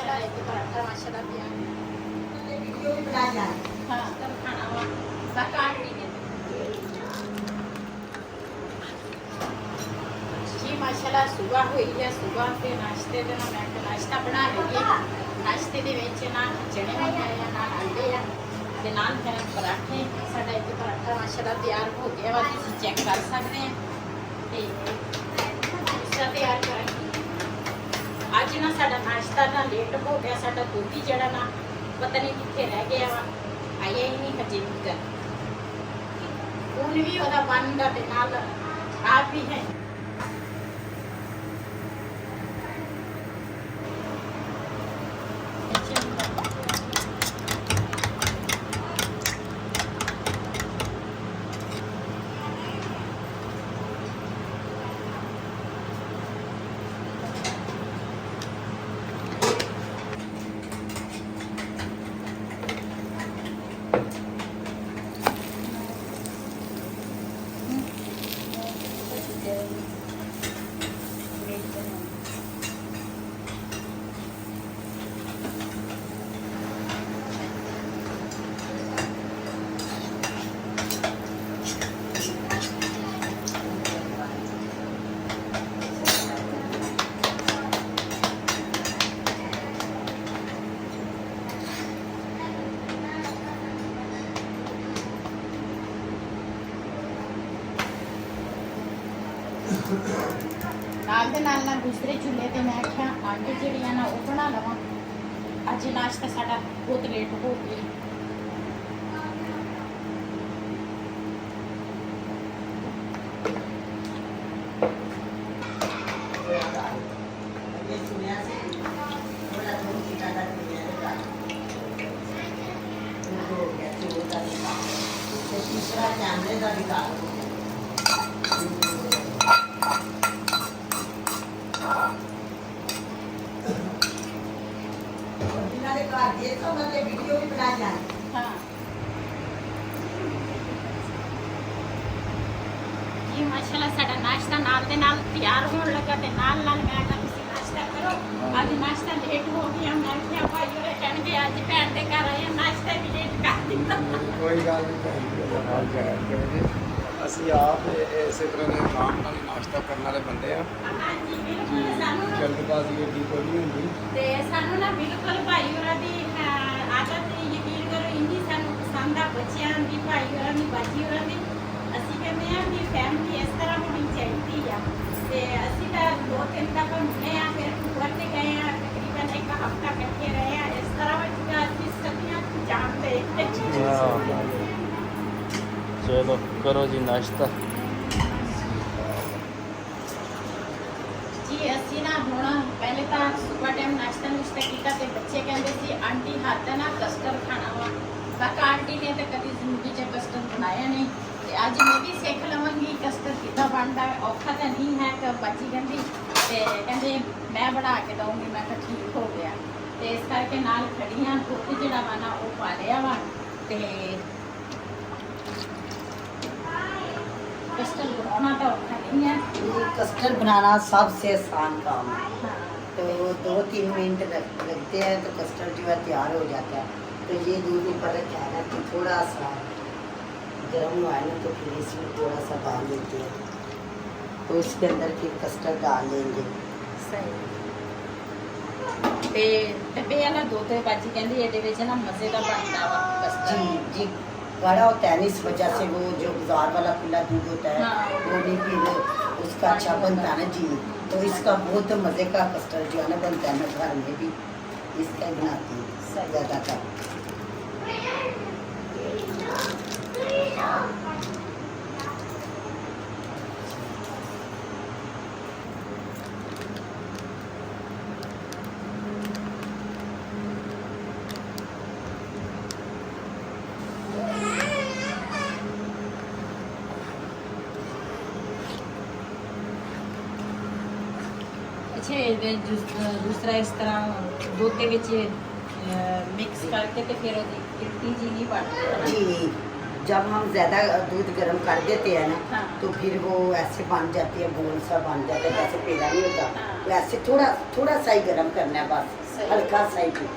माशाल्लाह एक पराठा माशाल्लाह दिया वीडियो भी बना जाए। हाँ तब खाना हुआ काट लीजिए जी माशाल्लाह सुबह हुई है सुबह के नाश्ते ਦੇ ਨਾਲ ਮੈਂ ਨਾਸ਼ਤਾ ਬਣਾ ਲਈ ਹੈ ਨਾਸ਼ਤੇ ਦੇ ਵਿੱਚ ਨਾ ਚਣੇ ਬਣਾਏ ਆ ਨਾਲ ਅੰਡੇ ਆ ਤੇ ਨਾਲ ਫਿਰ ਪਰਾਠੇ ਸਾਡਾ ਇੱਕ ਪਰਾਠਾ ਮਾਸ਼ਾਅੱਲਾ ਤਿਆਰ ਹੋ ਗਿਆ ਵਾ ਤੁਸੀਂ ਚੈੱਕ ਕਰ ਸਕਦੇ ਆ ਤੇ ਦੂਸਰਾ ਤਿਆਰ ਕਰਾਂਗੇ ਅੱਜ ਨਾ ਸਾਡਾ ਨਾਸ਼ਤਾ ਨਾ ਲੇਟ ਹੋ ਗਿਆ ਸਾਡਾ ਦੁੱਧ ਜਿਹੜਾ ਨਾ ਪਤਾ ਨਹੀਂ ਕਿੱਥੇ ਰਹਿ ਗਿਆ ਵਾ ਆਇਆ ਹੀ ਨਹੀਂ ਹਜੇ ਤੱਕ ਹੁਣ ਵੀ ਉਹਦਾ ਬੰਦਾ ਤੇ ਨਾਲ ਆਪ ਵੀ ਹੈ ਨਾਲ ਦੇ ਨਾਲ ਦੂਸਰੇ ਚੁੱਲ੍ਹੇ ਤੇ ਮੈਂ ਆਖਿਆ ਅੱਗ ਜਿਹੜੀ ਆ ਨਾ ਉਹ ਬਣਾ ਲਵਾਂ ਅੱਜ ਨਾਸ਼ਤਾ ਸਾਡਾ ਬਹੁਤ ਲੇਟ ਹੋ ਗਿਆ ये सुनिया से थोड़ा दूध की टाटा पीने हो गया चूल्हे का निकाल तो तीसरा कैमरे का निकाल जिन्होंने कहा देखो मैंने वीडियो भी बना जाए हाँ जी माशाल्लाह साडा नाश्ता नाल दे नाल तैयार होने लगा ते नाल नाल मैं आखा तुसीं नाश्ता करो आज नाश्ता लेट हो गया मैं क्या भाई होरे कहणगे आज भैन दे घर आए नाश्ता भी लेट कर दित्ता ਕੋਈ ਗੱਲ ਨਹੀਂ ਭੈਣ ਜੀ ਉਹਦਾ ਹਾਲ ਜਾਇਆ ਕਰਾਂਗੇ ਅਸੀਂ ਆਪ ਇਸੇ ਤਰ੍ਹਾਂ ਦੇ ਆਰਾਮ ਨਾਲ ਹੀ ਨਾਸ਼ਤਾ ਕਰਨ ਵਾਲੇ ਬੰਦੇ ਆ ਹਾਂਜੀ ਬਿਲਕੁਲ ਸਾਨੂੰ ਨਾ- ਜਲਦਬਾਜ਼ੀ ਏਡੀ ਕੋਈ ਨਹੀਂ ਹੁੰਦੀ ਤੇ ਸਾਨੂੰ ਨਾ ਬਿਲਕੁਲ ਭਾਈ ਹੋਰਾਂ ਦੀ ਆਦਤ ਯਕੀਨ ਕਰੋ ਇੰਨੀ ਸਾਨੂੰ ਪਸੰਦ ਆ ਬੱਚਿਆਂ ਦੀ ਭਾਈ ਹੋਰਾਂ ਦੀ ਬਾਜੀ ਹੋਰਾਂ ਦੀ ਅਸੀਂ ਕਹਿੰਦੇ ਆ ਕਿ ਫੈਮਿਲੀ ਇਸ ਤਰ੍ਹਾਂ ਹੋਣੀ ਚਾਹੀਦੀ ਆ ਤੇ ਅਸੀਂ ਤਾਂ 2-3 ਤੱਕ ਮਿਲੇ ਆ ਫਿਰ ਟੂਰ ਤੇ ਗਏ ਆ ਤਕਰੀਬਨ ਇੱਕ ਹਫ਼ਤਾ ਇਕੱਠੇ ਰਹੇ ਆ ਇਸ ਤਰ੍ਹਾਂ ਵਿੱਚ ਤਾਂ ਅਸੀਂ ਸਦੀਆਂ ਜਾਣਦੇ ਚਲੋ ਕਰੋ ਜੀ ਨਾਸ਼ਤਾ ਜੀ ਅਸੀਂ ਨਾ ਹੁਣ ਪਹਿਲੇ ਤਾਂ ਸੁਬਹ ਟਾਈਮ ਨਾਸ਼ਤਾ ਨੁਸ਼ਤਾ ਕੀਤਾ ਤੇ ਬੱਚੇ ਕਹਿੰਦੇ ਸੀ ਆਂਟੀ ਹੱਥ ਦਾ ਨਾ ਕਸਟਰਡ ਖਾਣਾ ਵਾ ਬਾਕੀ ਆਂਟੀ ਨੇ ਤਾਂ ਕਦੀ ਜ਼ਿੰਦਗੀ 'ਚ ਕਸਟਰਡ ਬਣਾਇਆ ਨਹੀਂ ਤੇ ਅੱਜ ਮੈਂ ਵੀ ਸਿੱਖ ਲਵਾਂਗੀ ਕਸਟਰਡ ਕਿੱਦਾਂ ਬਣਦਾ ਹੈ ਔਖਾ ਤਾਂ ਨਹੀਂ ਹੈ ਕਿ ਬੱਚੀ ਕਹਿੰਦੀ ਤੇ ਕਹਿੰਦੇ ਮੈਂ ਬਣਾ ਕੇ ਦਊਂਗੀ ਮੈਂ ਕਿਹਾ ਠੀਕ ਹੋ ਗਿਆ ਤੇ ਇਸ ਕਰਕੇ ਨਾਲ ਖੜੀਆਂ ਦੁੱਧ ਜਿਹੜਾ ਵਾ ਨਾ ਉਹ ਪਾ ਲਿਆ ਵਾ ਤੇ कस्टर्ड बनाना तो औखा नहीं है ये कस्टर्ड बनाना सबसे आसान काम है हाँ, तो 2-3 मिनट लगते हैं तो कस्टर्ड जो है तैयार हो जाता है तो ये दूध ऊपर रखा है ना तो थोड़ा सा गर्म हुआ है ना तो फिर इसमें थोड़ा सा डाल देते हैं तो इसके अंदर फिर कस्टर्ड डाल देंगे सही ਤੇ ਡੱਬੇ ਵਾਲਾ ਦੁੱਧ ਬਾਜੀ ਕਹਿੰਦੀ ਇਹਦੇ ਵਿੱਚ ਨਾ ਮਜ਼ੇ ਦਾ ਬਣਦਾ ਵਾ जी ਕਸਟਰਡ जी गाढ़ा होता है ना इस वजह से वो जो बाजार वाला खुला दूध होता है हाँ। वो नहीं फिर उसका अच्छा बनता है ना जी तो इसका बहुत मज़े का कस्टर्ड जो है ना बनता है मैं घर में भी इसका ही बनाती हूँ सही। ज़्यादातर ਅੱਛਾ ਇਹ ਦੂਸਰਾ ਇਸ ਤਰ੍ਹਾਂ ਦੁੱਧ ਦੇ ਵਿੱਚ ਮਿਕਸ करके तो फिर कितनी चीनी पड़ती है जी जब हम ज़्यादा दूध गर्म कर देते हैं ना हाँ। तो फिर वो ऐसे बन जाती है गोल सा बन जाता है जैसे पेड़ा नहीं होता हाँ। वैसे थोड़ा थोड़ा सा ही गर्म करना है बस सही। हल्का सा ही दूध।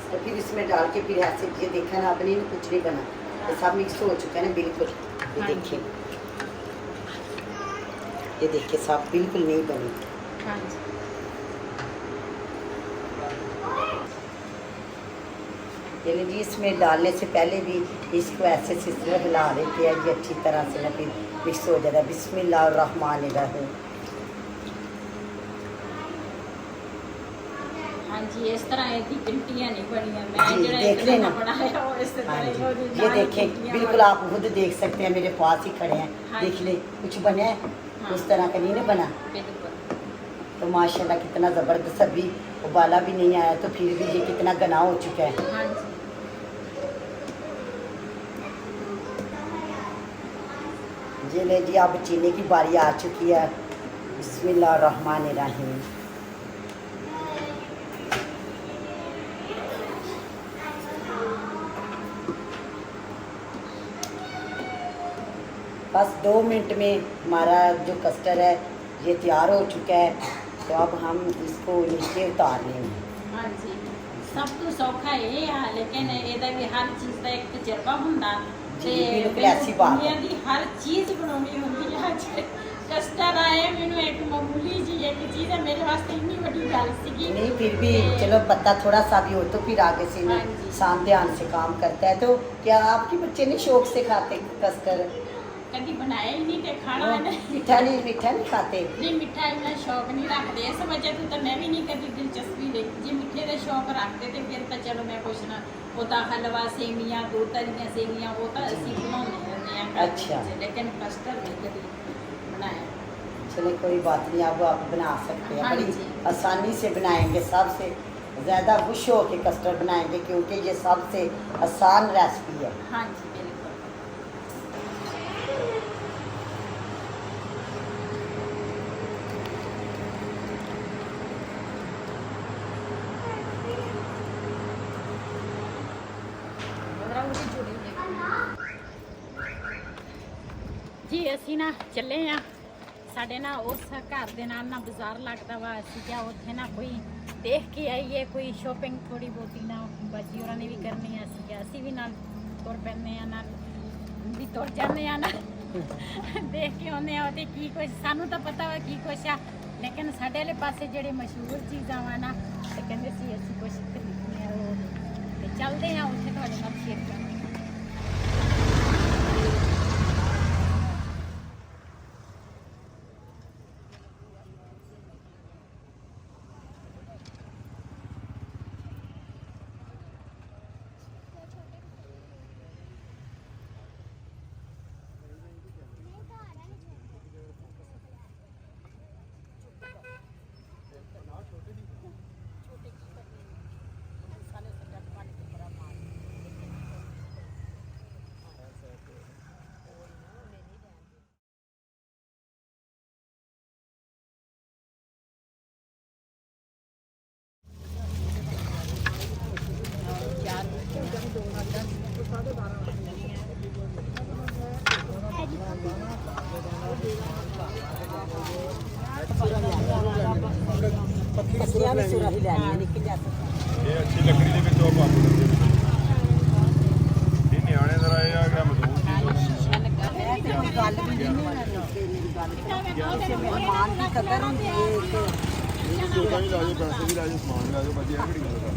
तो फिर इसमें डाल के फिर ऐसे ये देखा ना अपनी कुछ नहीं बना, ये सब मिक्स हो चुका है ना बिल्कुल। ये हाँ देखिए, ये देखिए सब बिल्कुल नहीं बनी। हाँ जी। ये लीजिए, इसमें डालने से पहले भी इसको ऐसे सिलसिला हिला लेते हैं ये अच्छी तरह से ना, फिर मिक्स हो जाता है। बिस्मिल्लाहिर्रहमानिर्रहीम। हाँ जी, इस तरह इसकी टिंटियां नहीं बनियां। मैं जी, जरा देख रहे इतना ना। बनाया और इस हाँ तरह जी, वो जो ये नाली देखें टिंटियां बिल्कुल, बनी। आप खुद देख सकते हैं, मेरे पास ही खड़े हैं। हाँ देख जी। ले, कुछ बने हैं हाँ। उस तरह का नहीं ना बना। बिल्कुल। तो माशाल्लाह कितना ज़बरदस्त, अभी उबाला भी नहीं आया तो फिर भी ये कितना घना हो चुका है। हाँ जी। ये ले जी, अब चीनी की बारी आ चुकी है। बिस्मिल्लाहिर्रहमानिर्रहीम। बस 2 मिनट में हमारा जो कस्टर्ड है ये तैयार हो चुका है। तो अब हम इसको नीचे उतार लेंगे। हाँ जी, सब तो सौखा ये है, लेकिन ਇਹਦਾ ਵੀ ਹਰ ਚੀਜ਼ ਦਾ ਇੱਕ ਤਜਰਬਾ ਹੁੰਦਾ। ਜੀ, ਬਿਲਕੁਲ ਐਸੀ ਬਾਤ ਹੈ। ਦੁਨੀਆ ਦੀ ਹਰ ਚੀਜ਼ ਬਣਾਉਣੀ ਹੁੰਦੀ ਹੈ। ਅੱਜ ਕਸਟਰਡ ਆਏ ਮੈਨੂੰ ਇੱਕ ਮਾਮੂਲੀ ਜੀ ਇੱਕ ਚੀਜ਼ ਹੈ, ਮੇਰੇ ਵਾਸਤੇ ਇੰਨੀ ਵੱਡੀ ਗੱਲ ਸੀਗੀ। नहीं, फिर भी चलो पता थोड़ा सा भी हो तो फिर आगे से हाँ ना जी। इंसान ध्यान से काम करता है। तो क्या आपके बच्चे नहीं शौक से खाते कस्टर्ड? ਕਦੀ ਬਣਾਇਆ ਹੀ ਨਹੀਂ ਤੇ ਖਾਣਾ ਨਹੀਂ। मीठा नहीं खाते? ਨਹੀਂ, ਮਿੱਠਾ ਇੰਨਾ ਸ਼ੌਕ ਨਹੀਂ ਰੱਖਦੇ। ਇਸ ਵਜ੍ਹਾ ਤੋਂ ਤਾਂ ਮੈਂ ਵੀ ਨਹੀਂ ਕਦੀ ਦਿਲਚਸਪੀ ਲਈ। ਜੇ ਮਿੱਠੇ ਦਾ ਸ਼ੌਕ ਰੱਖਦੇ ਤੇ ਫਿਰ ਤਾਂ ਚਲੋ ਮੈਂ ਕੁਛ ਨਾ, ਉਹ ਤਾਂ ਹਲਵਾ ਸੇਵੀਆਂ, ਦੋ ਤਰੀਆਂ ਸੇਵੀਆਂ ਉਹ ਤਾਂ ਅਸੀਂ ਬਣਾਉਂਦੇ ਰਹਿੰਦੇ ਹਾਂ ਘਰ अच्छा। ਵਿੱਚ, ਲੇਕਿਨ ਕਸਟਰਡ ਨਹੀਂ ਕਦੀ ਬਣਾਇਆ। चलो कोई बात नहीं, अब आप बना सकते हैं। हाँ बड़ी जी। आसानी से बनाएंगे, सबसे ज़्यादा खुश हो के कस्टर्ड बनाएंगे क्योंकि ये सबसे आसान रेसिपी है। हाँ जी, बिल्कुल। ਜੀ ਅਸੀਂ ਨਾ ਚੱਲੇ ਆ, ਸਾਡੇ ਨਾਲ ਉਸ ਘਰ ਦੇ ਨਾਲ ਨਾ ਬਾਜ਼ਾਰ ਲੱਗਦਾ ਵਾ। ਅਸੀਂ ਕਿਹਾ ਉੱਥੇ ਨਾ ਕੋਈ ਦੇਖ ਕੇ ਆਈਏ, ਕੋਈ ਸ਼ੋਪਿੰਗ ਥੋੜੀ ਬਹੁਤੀ ਨਾ ਬਾਜੀ ਹੋਰਾਂ ਨੇ ਵੀ ਕਰਨੀ ਆ। ਅਸੀਂ ਕਿਹਾ ਅਸੀਂ ਵੀ ਨਾਲ ਤੁਰ ਪੈਂਦੇ ਆ, ਨਾਲ ਵੀ ਤੁਰ ਜਾਂਦੇ ਆ ਨਾ ਦੇਖ ਕੇ ਆਉਂਦੇ ਆ। ਤੇ ਕੀ ਕੁਛ ਸਾਨੂੰ ਤਾਂ ਪਤਾ ਵਾ ਕੀ ਕੁਛ ਆ, ਲੇਕਿਨ ਸਾਡੇ ਵਾਲੇ ਪਾਸੇ ਜਿਹੜੇ ਮਸ਼ਹੂਰ ਚੀਜ਼ਾਂ ਵਾ ਨਾ, ਤੇ ਕਹਿੰਦੇ ਸੀ ਅਸੀਂ ਕੁਛ ਖਰੀਦਣੇ ਆ ਉਹ, ਤੇ ਚੱਲਦੇ ਆ ਉੱਥੇ ਤੁਹਾਡੇ ਨਾਲ ਸ਼ੇਅਰ ਕਰਾਂਗੇ। पत्तियां भी सुराही लेनी है, निकल जाती है। ਇਹ ਅੱਛੀ ਲੱਕੜੀ ਦੇ ਵਿੱਚ ਉਹ ਪਾ ਦਿੰਦੇ ਨੇ। ਇਹ ਨਿਆਣੇ ਜ਼ਰਾ ਇਹ ਆ ਕਿ ਮਜ਼ਦੂਰ कोई गल भी नहीं होनी चाहिए, मेरी गल मेहमान की कदर होती है। ਜੋਗਾ ਵੀ ਲਾ ਜਾਓ, ਪੈਸੇ ਵੀ ਲਾ ਜਾਓ, ਸਮਾਨ ਵੀ ਲਾ ਜਾਓ, ਵਧੀਆ ਕਿਹੜੀ ਗੱਲ ਆ।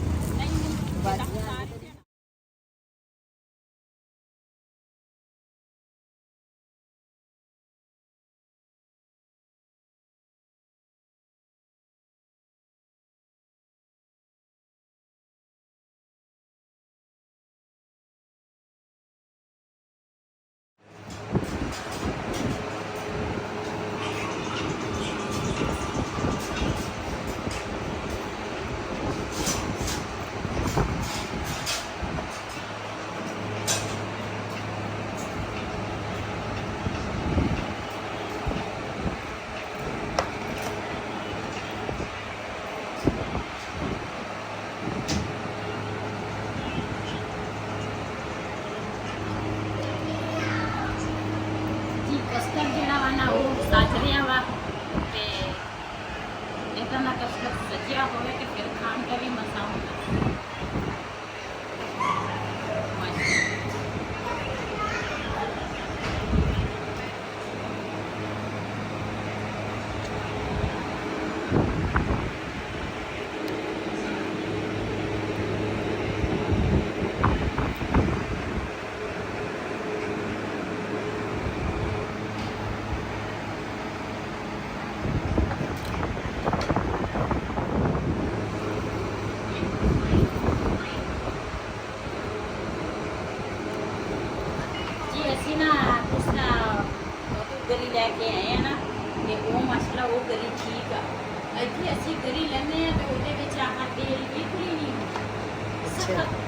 ਜੀ ਕਸਟਰਡ ਜਿਹੜਾ ਵਾ ਨਾ ਉਹ ਸੱਜ ਰਿਹਾ ਵਾ, ਤੇ ਇਦਾਂ ਦਾ ਕਸਟਰਡ ਸੱਜਿਆ ਹੋਵੇ ਤੇ ਫਿਰ ਖਾਣ ਦਾ ਵੀ ਮਜ਼ਾ अच्छा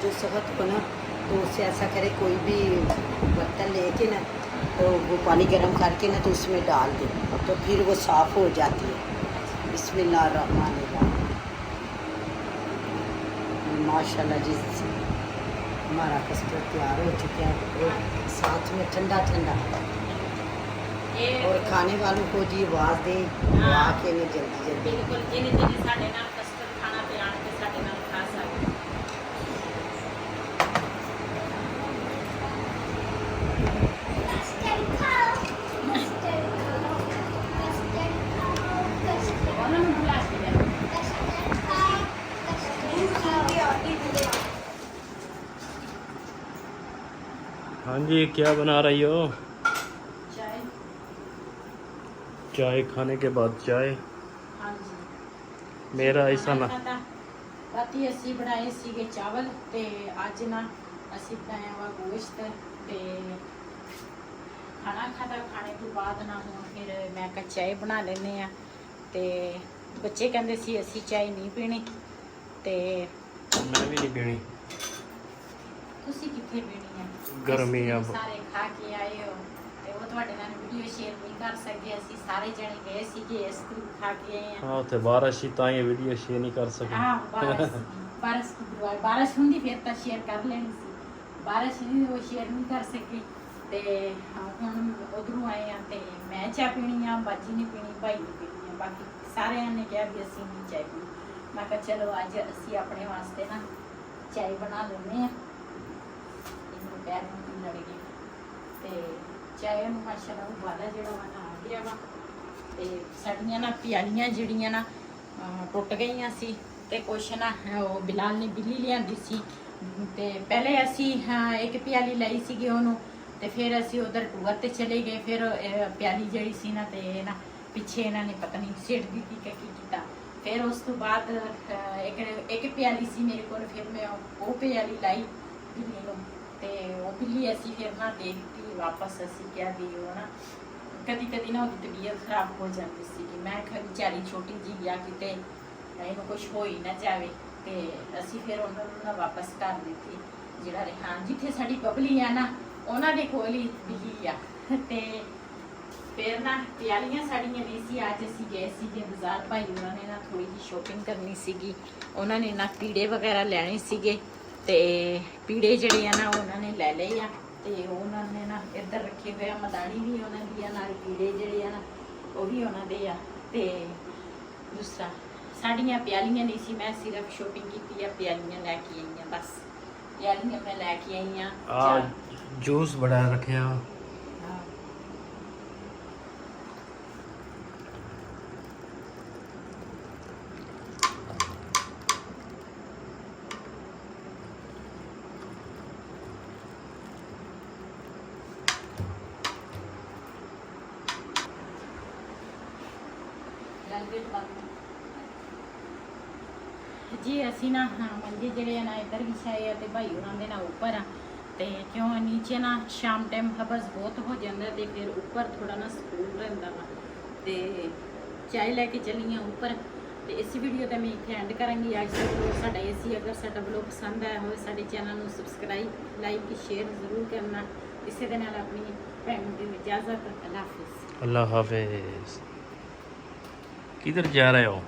जो सख्त हो ना तो उससे ऐसा करे कोई भी बर्तन लेके ना तो वो पानी गर्म करके ना तो उसमें डाल दे तो फिर वो साफ़ हो जाती है। बिस्मिल्लाहिर्रहमानिर्रहीम। माशाल्लाह जी हमारा कस्टर्ड तैयार हो चुका है और साथ में ठंडा ठंडा ये और खाने वालों को जी आवाज़ दें वो हाँ। आके में जल्दी जल्दी बिल्कुल जिन्हें जिन्हें साढ़े नाल कस्टर्ड खाना ते आण के साढ़े नाल खा सकते। ਉਹਨਾਂ ਨੂੰ ਬੁਲਾ ਕੇ ਲਿਆ। हाँ जी, क्या बना रही हो? ਚਾਹ चाय खाने के बाद चाय। ਹਾਂਜੀ मेरा ऐसा ना ਰਾਤੀ ਅਸੀਂ ਬਣਾਏ ਸੀਗੇ ਚਾਵਲ ਤੇ ਅੱਜ ਨਾ ਅਸੀਂ ਬਣਾਇਆ ਵਾ ਗੋਸ਼ਤ ਤੇ ਖਾਣਾ ਖਾਣੇ ਤੋਂ ਬਾਅਦ ਨਾ ਹੁਣ ਫਿਰ ਮੈਂ ਕਿਹਾ ਚਾਹ ਬਣਾ ਲੈਨੇ ਆ ਤੇ ਬੱਚੇ ਕਹਿੰਦੇ ਸੀ ਅਸੀਂ ਚਾਹ ਨਹੀਂ ਪੀਣੀ ਤੇ मैं भी नहीं पीनी। ਤੁਸੀਂ ਕਿੱਥੇ ਪੀਣੀ ਹੈ ਗਰਮੀ ਆ। ਅਸੀਂ ਸਾਰੇ ਖਾ ਕੇ ਆਏ ਹੋ ਤੇ ਉਹ ਤੁਹਾਡੇ ਨਾਲ ਵੀਡੀਓ ਸ਼ੇਅਰ ਨਹੀਂ ਕਰ ਸਕੇ ਅਸੀਂ ਸਾਰੇ ਜਣੇ ਗਏ ਸੀਗੇ ਇਸ ਤੋਂ ਖਾ ਕੇ ਆਏ ਆ हाँ तो बारिश ही ताई वीडियो शेयर नहीं कर सके। हाँ बारिश की दुआ बारिश होंगी फिर तो शेयर कर लेनी सी बारिश नहीं वो शेयर नहीं कर सके ते हम उधरों आए हैं ते मैं चाह पीनी आ बाजी नहीं पीनी भाई नहीं पीनी है बाकी सारे ने कहा भी असी नहीं चाय पीनी मैं कहा चलो अज असी अपने वास्ते ना चाय बना लेने पैर में पी लड़ेगी ते चाय माशाल्लाह उबाला जो आ गया वा ਤੇ ਸਾਡੀਆਂ ਨਾ ਪਿਆਲੀਆਂ ਜਿਹੜੀਆਂ ਨਾ ਟੁੱਟ ਗਈਆਂ ਸੀ ਤੇ ਕੁਛ ਨਾ ਉਹ ਬਿਲਾਲ ਨੇ ਬਿੱਲੀ ਲਿਆਂਦੀ ਸੀ ਤੇ ਪਹਿਲੇ ਅਸੀਂ ਇੱਕ ਪਿਆਲੀ ਲਈ ਸੀਗੀ ਉਹਨੂੰ ਤੇ ਫਿਰ ਅਸੀਂ ਉਧਰ ਟੂਰ ਤੇ ਚਲੇ ਗਏ ਫਿਰ ਪਿਆਲੀ ਜਿਹੜੀ ਸੀ ਨਾ ਤੇ ਨਾ ਪਿੱਛੇ ਇਹਨਾਂ ਨੇ ਪਤਾ ਨਹੀਂ ਸਿੱਟ ਦਿੱਤੀ ਕਿ ਕੀ ਕੀਤਾ ਫਿਰ ਉਸ ਤੋਂ ਬਾਅਦ ਇੱਕ ਪਿਆਲੀ ਸੀ ਮੇਰੇ ਕੋਲ ਫਿਰ ਮੈਂ ਉਹ ਪਿਆਲੀ ਲਾਈ ਬਿੱਲੀ ਨੂੰ ਤੇ ਉਹ ਬਿੱਲੀ ਅਸੀਂ ਫਿਰ ਨਾ ਦੇਖਤੀ ਵਾਪਸ ਅਸੀਂ ਕਿਹਾ ਵੀ ਉਹ ਨਾ ਕਦੀ ਕਦੀ ਨਾ ਉਹਦੀ ਤਬੀਅਤ ਖਰਾਬ ਹੋ ਜਾਂਦੀ ਸੀ ਕਿ ਮੈਂ ਕਿਹਾ ਵਿਚਾਰੀ ਛੋਟੀ ਜਿਹੀ ਆ ਕਿਤੇ ਇਹਨੂੰ ਕੁਝ ਹੋ ਹੀ ਨਾ ਜਾਵੇ ਤੇ ਅਸੀਂ ਫਿਰ ਉਹਨਾਂ ਨੂੰ ਨਾ ਵਾਪਸ ਕਰ ਦਿੱਤੀ ਜਿਹੜਾ ਰਿਹਾਨ ਜਿੱਥੇ ਸਾਡੀ ਬਬਲੀ ਆ ਨਾ ਉਹਨਾਂ ਦੇ ਕੋਲ ਹੀ ਬਿੱਲੀ ਆ ਤੇ ਫਿਰ ਨਾ ਪਿਆਲੀਆਂ ਸਾਡੀਆਂ ਨਹੀਂ ਸੀ ਅੱਜ ਅਸੀਂ ਗਏ ਸੀਗੇ ਬਾਜ਼ਾਰ ਭਾਈ ਉਹਨਾਂ ਨੇ ਨਾ ਥੋੜੀ ਜਿਹੀ ਸ਼ੋਪਿੰਗ ਕਰਨੀ ਸੀਗੀ ਉਹਨਾਂ ਨੇ ਨਾ ਪੀੜੇ ਵਗੈਰਾ ਲੈਣੇ ਸੀਗੇ ਤੇ ਪੀੜੇ ਜਿਹੜੇ ਆ ਨਾ ਉਹਨਾਂ ਨੇ ਲੈ ਲਏ ਆ ਤੇ ਉਹਨਾਂ ਨੇ ਨਾ ਇੱਧਰ ਰੱਖੇ ਹੋਏ ਆ ਮਦਾਨੀ ਵੀ ਉਹਨਾਂ ਦੀ ਆ ਨਾਲ ਕੀੜੇ ਜਿਹੜੇ ਆ ਨਾ ਉਹ ਵੀ ਉਹਨਾਂ ਦੇ ਆ ਤੇ ਦੂਸਰਾ ਸਾਡੀਆਂ ਪਿਆਲੀਆਂ ਨਹੀਂ ਸੀ ਮੈਂ ਸਿਰਫ ਸ਼ੋਪਿੰਗ ਕੀਤੀ ਆ ਪਿਆਲੀਆਂ ਲੈ ਕੇ ਆਈ ਆ ਬਸ ਪਿਆਲੀਆਂ ਮੈਂ ਲੈ ਕੇ ਆਈ ਆ जूस बड़ा रखे हैं। जी असी ना हाँ मंजे जड़े ना इधर विछाए ते भाई उन्होंने ना ऊपर आ ते क्यों नीचे ना शाम टाइम हबस बहुत हो जाता है फिर ऊपर थोड़ा ना सुकून रहता वा ते चाय लैके चली हाँ ऊपर तो इस वीडियो का मैं इतने एंड करांगी अज साडा एसी अगर साडा ब्लॉग पसंद आया हो साडे चैनल को सबसक्राइब लाइक शेयर जरूर करना इसे दे नाल अपनी भैन की इजाज़त अल्लाह हाफिज़। अल्लाह हाफिज। किधर जा रहे हो?